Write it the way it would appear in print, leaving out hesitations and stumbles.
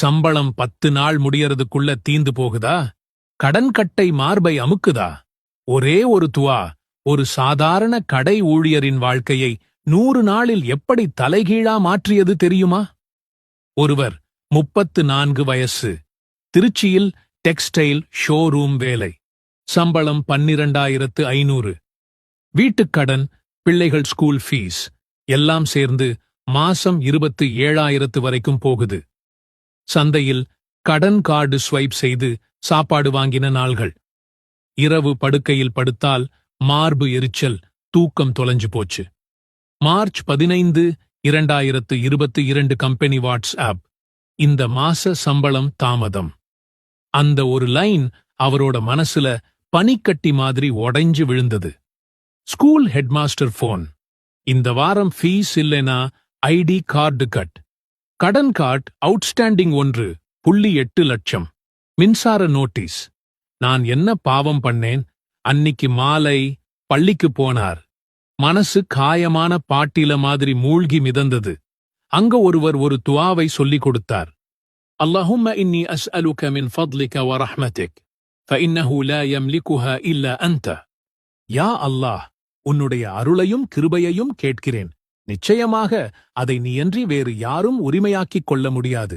சம்பளம் 10 நாள் முடியறதுக்குள்ள தீந்து போகுதா? கடன் கட்டை மார்பை அமுக்குதா? ஒரே ஒரு துவா ஒரு சாதாரண கடை ஊழியரின் வாழ்க்கையை 100 நாளில் எப்படி தலைகீழா மாற்றியது தெரியுமா? ஒருவர் 34 வயசு, திருச்சியில் டெக்ஸ்டைல் ஷோரூம் வேலை, சம்பளம் 12,500. வீட்டுக்கடன், பிள்ளைகள் ஸ்கூல் ஃபீஸ் எல்லாம் சேர்ந்து மாசம் 27,000 வரைக்கும் போகுது. சந்தையில் கடன் கார்டு ஸ்வைப் செய்து சாப்பாடு வாங்கின நாள்கள். இரவு படுக்கையில் படுத்தால் மார்பு எரிச்சல், தூக்கம் தொலைஞ்சு போச்சு. மார்ச் 15, 2022 கம்பெனி வாட்ஸ்ஆப், இந்த மாச சம்பளம் தாமதம். அந்த ஒரு லைன் அவரோட மனசுல பனிக்கட்டி மாதிரி உடைஞ்சு விழுந்தது. ஸ்கூல் ஹெட்மாஸ்டர் போன், இந்த வாரம் ஃபீஸ் இல்லைனா ஐடி கார்டு கட். கடன் கார்டு அவுட்ஸ்டாண்டிங் 1.8 லட்சம். மின்சார நோட்டீஸ். நான் என்ன பாவம் பண்ணேன்? அன்னிக்கு மாலை பள்ளிக்கு போனார். மனசு காயமான பாட்டில மாதிரி மூழ்கி மிதந்தது. அங்க ஒருவர் ஒரு துஆவை சொல்லிக் கொடுத்தார். اللهم إني أسألك من فضلك ورحمتك فإنه لا يملكها إلا أنت. யா அல்லாஹ், உன்னுடைய அருளையும் கிருபையையும் கேட்கிறேன். நிச்சயமாக அதை நீயன்றி வேறு யாரும் உரிமையாக்கிக் கொள்ள முடியாது.